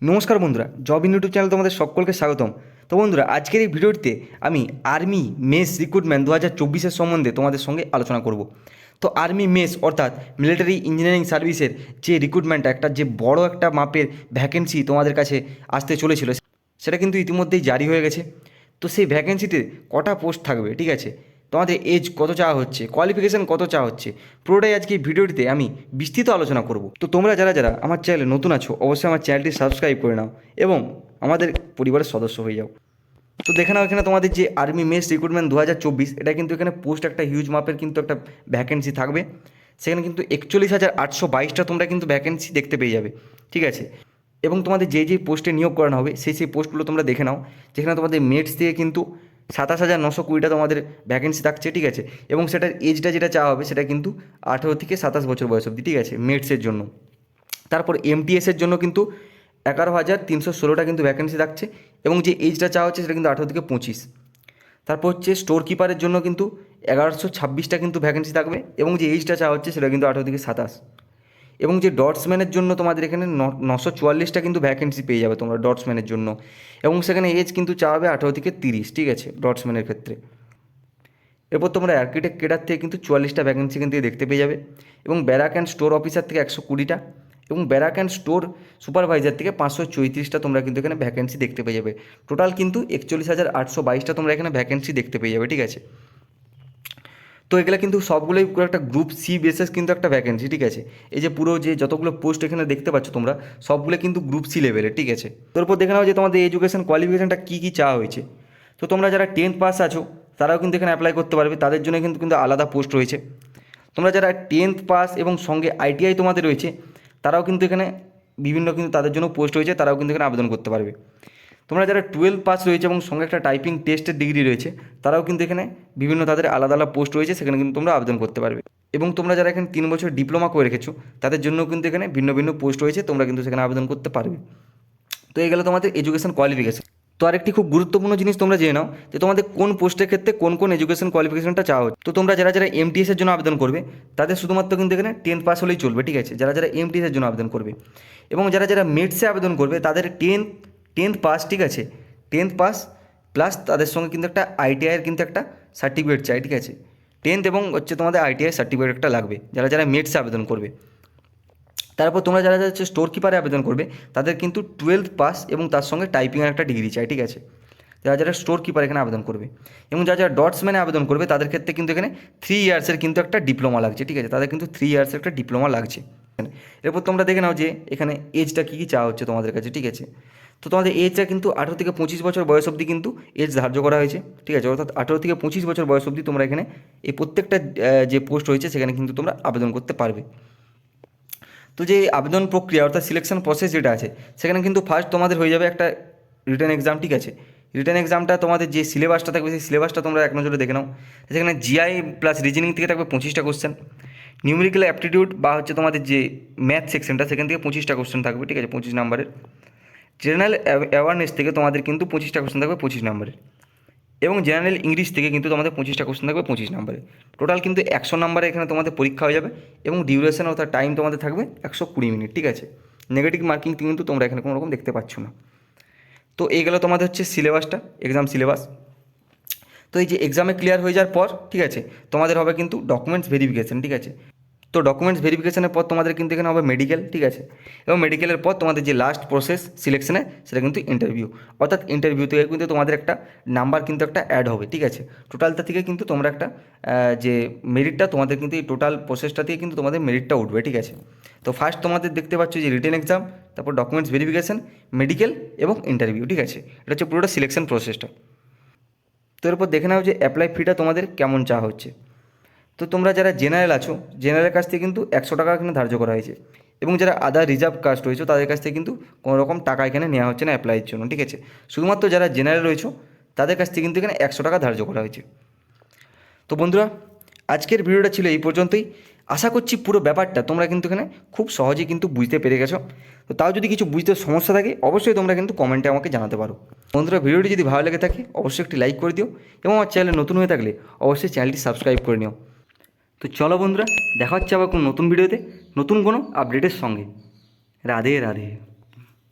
নমস্কার বন্ধুরা, job in YouTube channel তোমাদের সকলকে স্বাগতম। তো বন্ধুরা, আজকের এই ভিডিওটিতে আমি আর্মি মেস রিক্রুটমেন্ট 2024 সম্বন্ধে তোমাদের সঙ্গে আলোচনা করব। তো আর্মি মেস অর্থাৎ মিলিটারি ইঞ্জিনিয়ারিং সার্ভিসের যে রিক্রুটমেন্ট, একটা যে বড় একটা মাপের ভ্যাকেন্সি তোমাদের কাছে আসতে চলেছিল, সেটা কিন্তু ইতিমধ্যেই জারি হয়ে গেছে। তো সেই ভ্যাকেন্সিতে কটা পোস্ট থাকবে, ঠিক আছে, তোমাদের এজ কত চাওয়া হচ্ছে, কোয়ালিফিকেশান কত চাওয়া হচ্ছে, পুরোটাই আজকে এই ভিডিওটিতে আমি বিস্তৃত আলোচনা করব। তো তোমরা যারা যারা আমার চ্যানেলে নতুন আছো, অবশ্যই আমার চ্যানেলটি সাবস্ক্রাইব করে নাও এবং আমাদের পরিবারের সদস্য হয়ে যাও। তো দেখে নাও, এখানে তোমাদের যে আর্মি মেস রিক্রুটমেন্ট 2024, এটা কিন্তু এখানে পোস্ট একটা হিউজ মাপের কিন্তু একটা ভ্যাকেন্সি থাকবে। সেখানে কিন্তু 41,822টা তোমরা কিন্তু ভ্যাকেন্সি দেখতে পেয়ে যাবে, ঠিক আছে। এবং তোমাদের যে পোস্টে নিয়োগ করানো হবে সেই পোস্টগুলো তোমরা দেখে নাও। যেখানে তোমাদের মেটস দিয়ে কিন্তু 27,920টা তোমাদের ভ্যাকেন্সি থাকছে, ঠিক আছে। এবং সেটার এজটা যেটা চাওয়া হবে সেটা কিন্তু 18 থেকে 27 বছর বয়স অবধি, ঠিক আছে, মেটসের জন্য। তারপর এমটিএসের জন্য কিন্তু 11,316টা কিন্তু ভ্যাকেন্সি থাকছে এবং যে এজটা চাওয়া হচ্ছে সেটা কিন্তু 18 থেকে 25। তারপর হচ্ছে স্টোর কিপারের জন্য কিন্তু 1126টা কিন্তু ভ্যাকেন্সি থাকবে এবং যে এজটা চাওয়া হচ্ছে সেটা কিন্তু 18 থেকে 27। এবং যে ডটসম্যানের জন্য তোমাদের এখানে 944টা কিন্তু ভ্যাকেন্সি পেয়ে যাবে তোমরা ডটসম্যানের জন্য, এবং সেখানে এজ কিন্তু চাওয়াবে 18 থেকে 30, ঠিক আছে, ডটসম্যানের ক্ষেত্রে। এরপর তোমরা আর্কিটেক্ট কেডার থেকে কিন্তু 44টা ভ্যাকেন্সি কিন্তু দেখতে পেয়ে যাবে, এবং ব্যারাক অ্যান্ড স্টোর অফিসার থেকে 120টা, এবং ব্যারাক অ্যান্ড স্টোর সুপারভাইজার থেকে 534টা তোমরা কিন্তু এখানে ভ্যাকেন্সি দেখতে পেয়ে যাবে। টোটাল কিন্তু 41,822টা তোমরা এখানে ভ্যাকেন্সি দেখতে পেয়ে যাবে, ঠিক আছে। তো এগুলো কিন্তু সবগুলোই পুরো একটা গ্রুপ সি বেসিস কিন্তু একটা ভ্যাকেন্সি, ঠিক আছে। এই যে পুরো যে যতগুলো পোস্ট এখানে দেখতে পাচ্ছ তোমরা, সবগুলো কিন্তু গ্রুপ সি লেভেলের, ঠিক আছে। তারপর দেখে নাও যে তোমাদের এডুকেশন কোয়ালিফিকেশনটা কী কী চাওয়া হয়েছে। তো তোমরা যারা 10th পাস আছো তারাও কিন্তু এখানে অ্যাপ্লাই করতে পারবে, তাদের জন্য কিন্তু আলাদা পোস্ট রয়েছে। তোমরা যারা 10th পাস এবং সঙ্গে আইটিআই তোমাদের রয়েছে, তারাও কিন্তু এখানে বিভিন্ন কিন্তু তাদের জন্য পোস্ট রয়েছে, তারাও কিন্তু এখানে আবেদন করতে পারবে। তোমরা যারা 12 পাস রয়েছে এবং সঙ্গে একটা টাইপিং টেস্টের ডিগ্রি রয়েছে, তারাও কিন্তু এখানে বিভিন্ন তাদের আলাদা আলাদা পোস্ট রয়েছে, সেখানে কিন্তু তোমরা আবেদন করতে পারবে। এবং তোমরা যারা এখানে 3 বছর ডিপ্লোমা করে রেখেছো, তাদের জন্য কিন্তু এখানে ভিন্ন ভিন্ন পোস্ট রয়েছে, তোমরা কিন্তু সেখানে আবেদন করতে পারবে। তো এই গেলো তোমাদের এডুকেশন কোয়ালিফিকেশন। তো আরেকটি খুব গুরুত্বপূর্ণ জিনিস তোমরা জেনে নাও যে তোমাদের কোন পোস্টের ক্ষেত্রে কোন কোন এডুকেশন কোয়ালিফিকেশনটা চাওয়া হচ্ছে। তো তোমরা যারা যারা এমটিএসের জন্য আবেদন করবে, তাদের শুধুমাত্র কিন্তু এখানে 10th পাস হলেই চলবে, ঠিক আছে, যারা যারা এমটিএসের জন্য আবেদন করবে। এবং যারা যারা মেটসে আবেদন করবে, তাদের 10th পাস, ঠিক আছে, 10th পাস প্লাস তাদের সঙ্গে কিন্তু একটা আইটিআইয়ের কিন্তু একটা সার্টিফিকেট চাই, ঠিক আছে। 10th এবং হচ্ছে তোমাদের আইটিআই সার্টিফিকেট একটা লাগবে যারা যারা মেটসে আবেদন করবে। তারপর তোমরা যারা যারা হচ্ছে স্টোর কিপারে আবেদন করবে, তাদের কিন্তু 12th পাস এবং তার সঙ্গে টাইপিংয়ের একটা ডিগ্রি চাই, ঠিক আছে, যারা যারা স্টোর কিপার এখানে আবেদন করবে। এবং যারা যারা ডটসম্যানে আবেদন করবে, তাদের ক্ষেত্রে কিন্তু এখানে 3 ইয়ার্সের কিন্তু একটা ডিপ্লোমা লাগছে, ঠিক আছে, তাদের কিন্তু 3 ইয়ার্সের একটা ডিপ্লোমা লাগছে। এরপর তোমরা দেখে নাও যে এখানে এজটা কী কী চাওয়া হচ্ছে তোমাদের কাছে, ঠিক আছে। তো তোমাদের এজটা কিন্তু 18 থেকে 25 বছর বয়স অবধি কিন্তু এজ ধার্য করা হয়েছে, ঠিক আছে, অর্থাৎ 18 থেকে 25 বছর বয়স অবধি তোমরা এখানে এই প্রত্যেকটা যে পোস্ট রয়েছে সেখানে কিন্তু তোমরা আবেদন করতে পারবে। তো যে আবেদন প্রক্রিয়া অর্থাৎ সিলেকশন প্রসেস যেটা আছে, সেখানে কিন্তু ফার্স্ট তোমাদের হয়ে যাবে একটা রিটেন এক্সাম, ঠিক আছে। রিটেন এক্সামটা তোমাদের যে সিলেবাসটা থাকবে সেই সিলেবাসটা তোমরা এক নজরে দেখে নাও। সেখানে জিআই প্লাস রিজনিং থেকে থাকবে 25টা কোশ্চেন, নিউমেরিক্যাল অ্যাপটিটিউড বা হচ্ছে তোমাদের যে ম্যাথ সেকশনটা সেখান থেকে 25টা কোশ্চেন থাকবে, ঠিক আছে, 25 নাম্বারের। জেনারেল অ্যাওয়ারনেস থেকে তোমাদের কিন্তু 25টা কোশ্চেন থাকবে 25 নাম্বারের। এবং জেনারেল ইংলিশ থেকে কিন্তু তোমাদের 25টা কোশ্চেন থাকবে 25 নাম্বারে। টোটাল কিন্তু 100 নাম্বারে এখানে তোমাদের পরীক্ষা হয়ে যাবে এবং ডিউরেশন অর্থাৎ টাইম তোমাদের থাকবে 120 মিনিট, ঠিক আছে। নেগেটিভ মার্কিং কিন্তু তোমরা এখানে কোনো রকম দেখতে পাচ্ছ না। তো এই গেলো তোমাদের হচ্ছে সিলেবাসটা, এক্সাম সিলেবাস। তো এই যে এক্সামে ক্লিয়ার হয়ে যাওয়ার পর, ঠিক আছে, তোমাদের হবে কিন্তু ডকুমেন্টস ভেরিফিকেশান, ঠিক আছে। তো ডকুমেন্টস ভেরিফিকেশনের পর তোমাদের কিন্তু এখানে হবে মেডিকেল, ঠিক আছে। এবং মেডিকেলের পর তোমাদের যে লাস্ট প্রসেস সিলেকশনে, সেটা কিন্তু ইন্টারভিউ। অর্থাৎ ইন্টারভিউ থেকে কিন্তু তোমাদের একটা নাম্বার কিন্তু একটা অ্যাড হবে, ঠিক আছে। টোটালটা থেকে কিন্তু তোমরা একটা যে মেরিটটা তোমাদের কিন্তু এই টোটাল প্রসেসটা থেকে কিন্তু তোমাদের মেরিটটা উঠবে, ঠিক আছে। তো ফার্স্ট তোমাদের দেখতে পাচ্ছ যে রিটেন এক্সাম, তারপর ডকুমেন্টস ভেরিফিকেশান, মেডিকেল এবং ইন্টারভিউ, ঠিক আছে। এটা হচ্ছে পুরোটা সিলেকশন প্রসেসটা। তো এরপর দেখে নাও যে অ্যাপ্লাই ফিটা তোমাদের কেমন চাওয়া হচ্ছে। তো তোমরা যারা জেনারেল আছো, জেনারেলের কাছ থেকে কিন্তু 100 টাকা এখানে ধার্য করা হয়েছে। এবং যারা আদার রিজার্ভ কাস্ট রয়েছে, তাদের কাছ থেকে কিন্তু কোনো রকম টাকা এখানে নেওয়া হচ্ছে না অ্যাপ্লাইয়ের জন্য, ঠিক আছে। শুধুমাত্র যারা জেনারেল রয়েছে তাদের কাছ থেকে কিন্তু এখানে 100 টাকা ধার্য করা হয়েছে। তো বন্ধুরা, আজকের ভিডিওটা ছিল এই পর্যন্তই। আশা করছি পুরো ব্যাপারটা তোমরা কিন্তু এখানে খুব সহজেই কিন্তু বুঝতে পেরে গেছো। তো তাও যদি কিছু বুঝতে সমস্যা থাকে, অবশ্যই তোমরা কিন্তু কমেন্টে আমাকে জানাতে পারো। বন্ধুরা, ভিডিওটি যদি ভালো লেগে থাকে অবশ্যই একটি লাইক করে দিও এবং আমার চ্যানেলে নতুন হয়ে থাকলে অবশ্যই চ্যানেলটি সাবস্ক্রাইব করে নিও। তো চলো বন্ধুরা, দেখা হচ্ছে আবার কোনো নতুন ভিডিওতে নতুন কোনো আপডেটের সঙ্গে। রাধে রাধে।